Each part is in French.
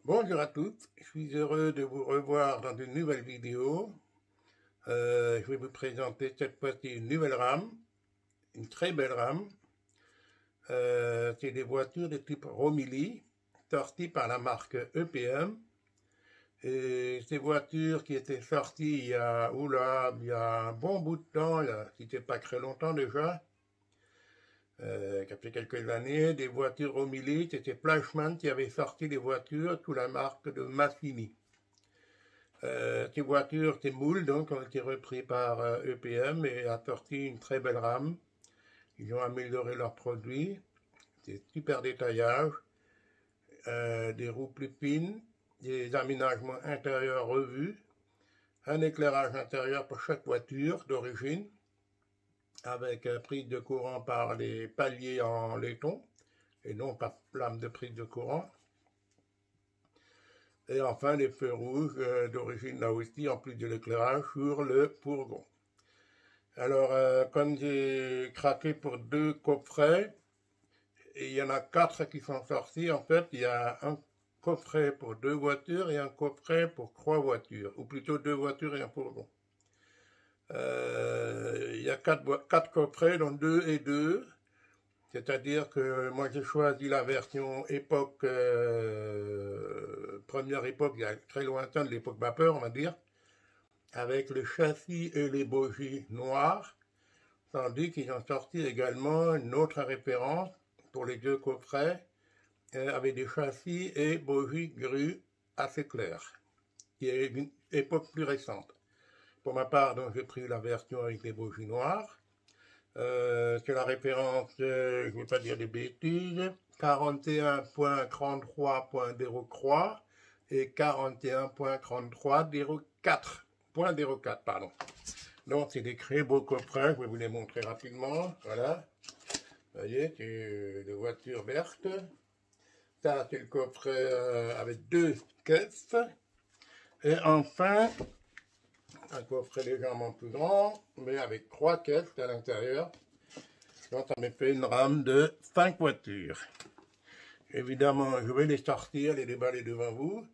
Bonjour à tous, je suis heureux de vous revoir dans une nouvelle vidéo. Je vais vous présenter cette fois-ci une nouvelle rame, une très belle rame. C'est des voitures de type Romilly, sorties par la marque EPM. Et ces voitures qui étaient sorties il y a un bon bout de temps, là, si c'est pas très longtemps déjà, ça fait quelques années, des voitures Romilly, c'était Fleischmann qui avait sorti les voitures sous la marque de Massini. Ces voitures, ces moules, donc, ont été repris par EPM et a sorti une très belle rame. Ils ont amélioré leurs produits, des super détaillages, des roues plus fines, des aménagements intérieurs revus, un éclairage intérieur pour chaque voiture d'origine, avec prise de courant par les paliers en laiton, et non par flamme de prise de courant. Et enfin, les feux rouges d'origine là aussi, en plus de l'éclairage, sur le fourgon. Alors, comme j'ai craqué pour 2 coffrets, et il y en a 4 qui sont sortis, en fait, il y a un coffret pour 2 voitures et un coffret pour 3 voitures, ou plutôt 2 voitures et un fourgon. Il y a 4 coffrets, dont 2 et 2. C'est-à-dire que moi j'ai choisi la version époque, première époque, il y a très lointain de l'époque vapeur, on va dire, avec le châssis et les bogies noires, tandis qu'ils ont sorti également une autre référence pour les 2 coffrets, avec des châssis et bogies grues assez claires, qui est une époque plus récente. Pour ma part, donc j'ai pris la version avec les bogies noires. C'est la référence, je ne vais pas dire des bêtises, 41.33.03 et 41.33.04, pardon. Donc c'est des très beaux coffrets, je vais vous les montrer rapidement, voilà. Vous voyez, c'est des voitures vertes. Ça c'est le coffret avec 2 caisses. Et enfin, un coffret légèrement plus grand, mais avec 3 caisses à l'intérieur. Donc ça me fait une rame de 5 voitures. Évidemment, je vais les sortir, les déballer devant vous.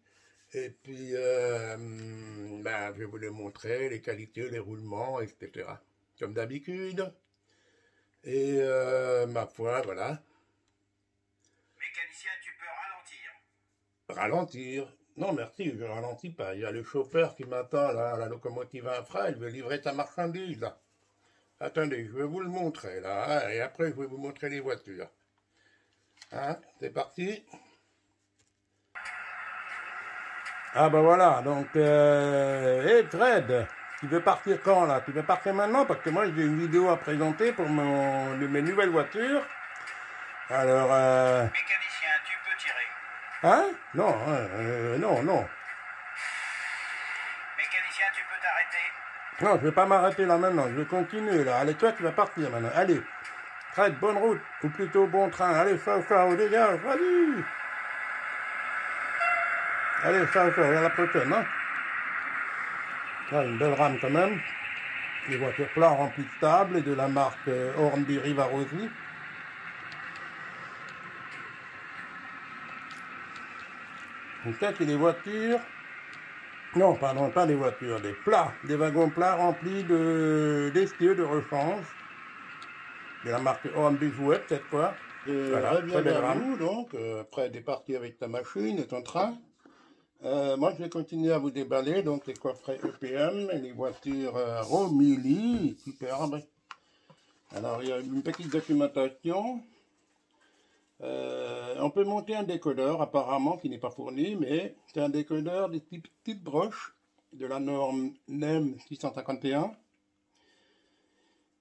Et puis, je vais vous les montrer, les qualités, les roulements, etc. Comme d'habitude. Et ma foi, voilà. Mécanicien, tu peux ralentir. Ralentir? Non, merci, je ne ralentis pas. Il y a le chauffeur qui m'attend là, à la locomotive infra, il veut livrer sa marchandise là. Attendez, je vais vous le montrer là, hein, et après je vais vous montrer les voitures. Hein, c'est parti. Ah ben voilà, donc, hey Fred, tu veux partir quand là? Tu veux partir maintenant? Parce que moi j'ai une vidéo à présenter pour mes nouvelles voitures. Alors, Mécanicien, tu peux tirer. Hein? Non, non. Mécanicien, tu peux t'arrêter. Non, je vais pas m'arrêter là maintenant, je vais continuer là. Allez, toi tu vas partir maintenant. Allez, Fred, bonne route, ou plutôt bon train. Allez, ciao, dégage, vas-y. Allez, ciao, à la prochaine, hein. Là, une belle rame quand même. Les voitures plats remplies de tables et de la marque Hornby Rivarosi. Donc ça, c'est des voitures... Non, pardon, pas des voitures, des plats, des wagons plats remplis d'estieux de rechange, de la marque Hornby Jouet cette fois. Voilà, très belle rame. Donc, prêt de partir avec ta machine et ton train. Moi, je vais continuer à vous déballer donc les coffrets EPM et les voitures Romilly, superbes. Alors, il y a une petite documentation. On peut monter un décodeur apparemment qui n'est pas fourni, mais c'est un décodeur de type petite broche de la norme NEM 651.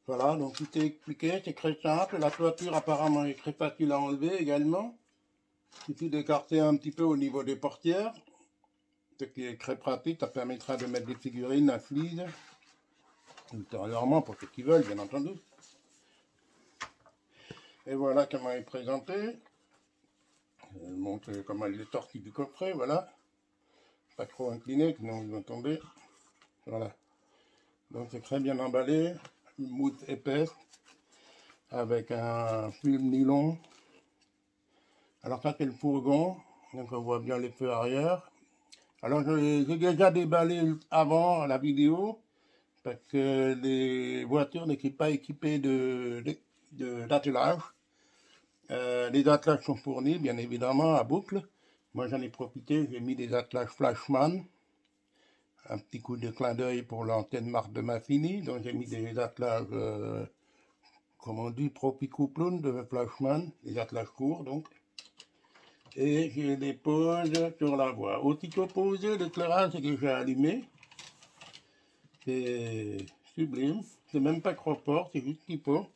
Voilà, donc tout est expliqué, c'est très simple. La toiture apparemment est très facile à enlever également. Il suffit d'écarter un petit peu au niveau des portières. ce qui est très pratique, ça permettra de mettre des figurines à fleece, ultérieurement pour ceux qui veulent, bien entendu. Et voilà comment il est présenté. Je montre comment il est sorti du coffret, voilà. Pas trop incliné, sinon ils vont tomber. Voilà. Donc c'est très bien emballé, une mousse épaisse, avec un film nylon. Alors ça c'est le fourgon, donc on voit bien les feux arrière. Alors j'ai déjà déballé avant la vidéo, parce que les voitures n'étaient pas équipées d'attelage. Les attelages sont fournis, bien évidemment, à boucle. Moi, j'en ai profité, j'ai mis des attelages Flashman. Un petit coup de clin d'œil pour l'antenne marque de Maffini. Donc, j'ai mis des attelages, comme on dit, Propicouplun de Flashman, des attelages courts, donc. Et je les pose sur la voie. Aussitôt posé, l'éclairage est déjà allumé. C'est sublime. C'est même pas trop fort, c'est juste qu'il faut.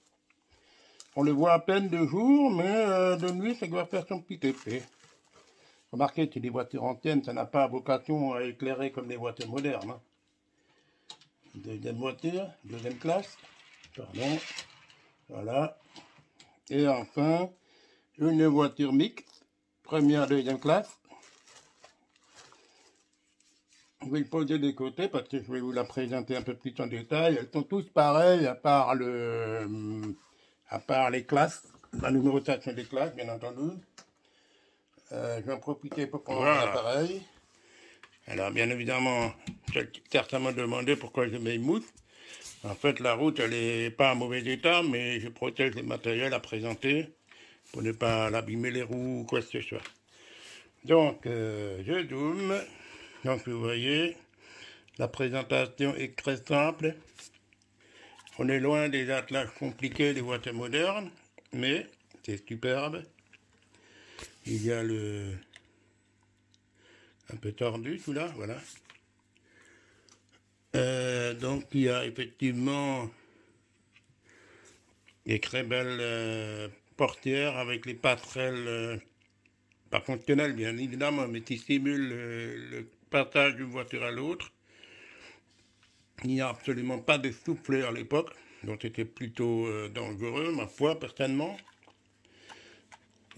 On le voit à peine de jour, mais de nuit, ça doit faire son petit effet. Remarquez, c'est des voitures anciennes, ça n'a pas vocation à éclairer comme les voitures modernes. Hein. Deuxième voiture, deuxième classe, pardon, voilà. Et enfin, une voiture mixte, première, deuxième classe. Je vais le poser des côtés parce que je vais vous la présenter un peu plus en détail. Elles sont tous pareilles à part les classes, la numérotation des classes, bien entendu. Je vais en profiter pour prendre l'appareil. Alors, bien évidemment, certains m'ont demandé pourquoi je mets une mousse. En fait, la route, elle n'est pas en mauvais état, mais je protège les matériels à présenter pour ne pas l'abîmer les roues ou quoi que ce soit. Donc, je zoome. Donc, vous voyez, la présentation est très simple. On est loin des attelages compliqués des voitures modernes, mais c'est superbe. Il y a un peu tordu tout là, voilà. Donc il y a effectivement des très belles portières avec les passerelles, pas fonctionnelles bien évidemment, mais qui simulent le passage d'une voiture à l'autre. Il n'y a absolument pas de soufflet à l'époque, donc c'était plutôt dangereux, ma foi, personnellement.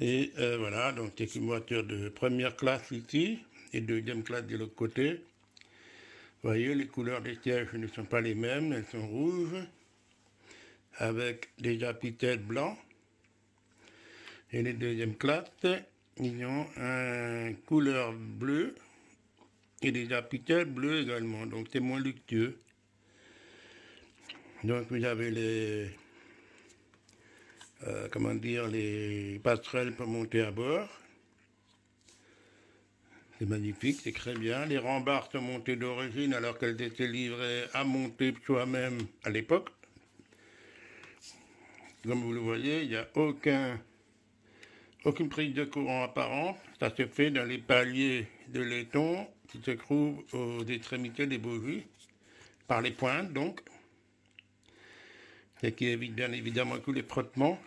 Et voilà, donc c'est une voiture de première classe ici, et deuxième classe de l'autre côté. Vous voyez, les couleurs des sièges ne sont pas les mêmes, elles sont rouges, avec des appuis-têtes blancs. Et les deuxièmes classes, ils ont une couleur bleue, et des appuis-têtes bleus également, donc c'est moins luxueux. Donc vous avez les... les passerelles pour monter à bord. C'est magnifique, c'est très bien. Les rambardes sont montées d'origine alors qu'elles étaient livrées à monter soi-même à l'époque. Comme vous le voyez, il n'y a aucune prise de courant apparente. Ça se fait dans les paliers de laiton qui se trouvent aux extrémités des bogies, par les pointes donc. Ce qui évite bien évidemment tous les frottements.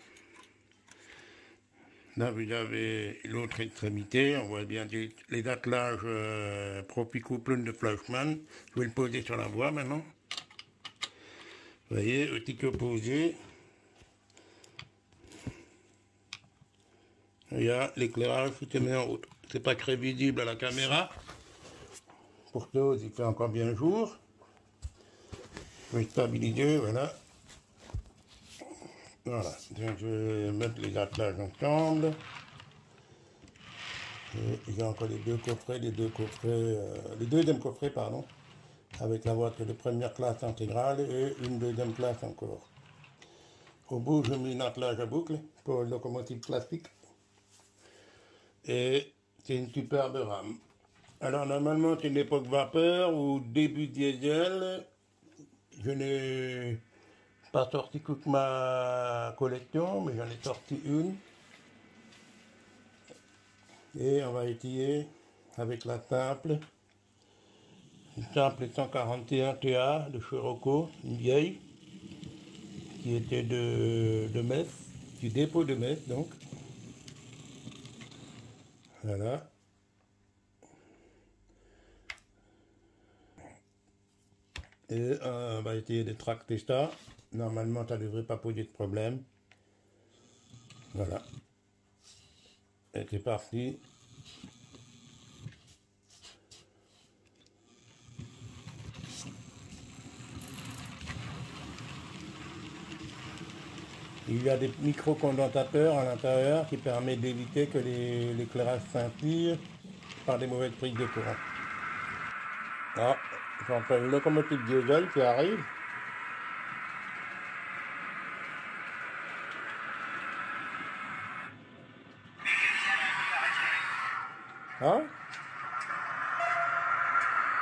Là, vous avez l'autre extrémité, on voit bien les attelages Propicouplun de Flashman. Je vais le poser sur la voie maintenant. Vous voyez, aussitôt posé, il y a l'éclairage qui se met en route. C'est pas très visible à la caméra. Pour cause, il fait encore bien jour. Je vais stabiliser, voilà. Voilà, donc je vais mettre les attelages ensemble. Et il y a encore les deuxième coffret, pardon, avec la voiture de première classe intégrale et une deuxième classe encore. Au bout, je mets un attelage à boucle pour une locomotive classique. Et c'est une superbe rame. Alors normalement, c'est une époque vapeur ou début diesel. Je n'ai pas sorti toute ma collection, mais j'en ai sorti une. Et on va étayer avec la simple. Une simple 141 TA de Scirocco, une vieille, qui était de Metz, du dépôt de Metz donc. Voilà. Et on va essayer de tracter ça. Normalement, ça ne devrait pas poser de problème. Voilà. Et c'est parti. Il y a des micro-condentateurs à l'intérieur qui permettent d'éviter que l'éclairage scintille par des mauvaises prises de courant. Ah, j'entends une locomotive diesel qui arrive. Hein?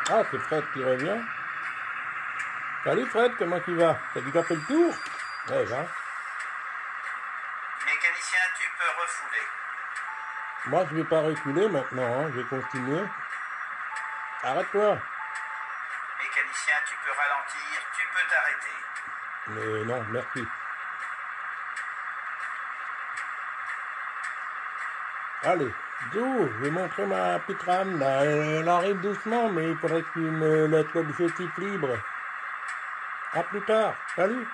Ah, c'est Fred qui revient. Salut Fred, comment tu vas? T'as déjà fait le tour? Ouais, va. Mécanicien, tu peux refouler. Moi, je vais pas reculer maintenant, hein. Je vais continuer. Arrête-toi. Mécanicien, tu peux ralentir, tu peux t'arrêter. Mais non, merci. Allez, Joe, je vais montrer ma petite rame là. Elle arrive doucement, mais il faudrait que tu me laisses l'objectif libre. À plus tard. Salut.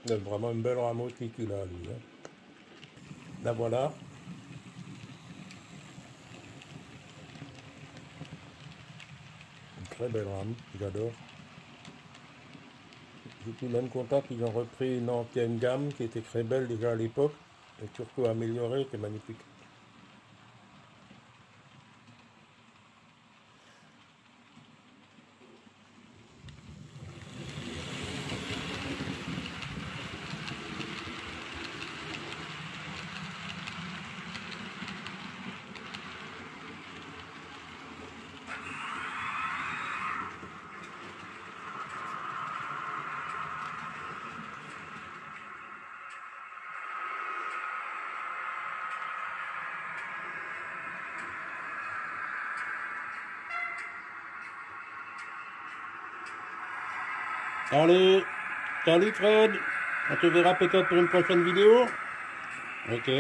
C'est vraiment une belle rame aussi qu'il a, lui. Hein. La voilà. Une très belle rame, j'adore. Je suis même content qu'ils ont repris une ancienne gamme qui était très belle déjà à l'époque, et surtout améliorée, c'est magnifique. Allez, salut Fred, on te verra peut-être pour une prochaine vidéo. Ok.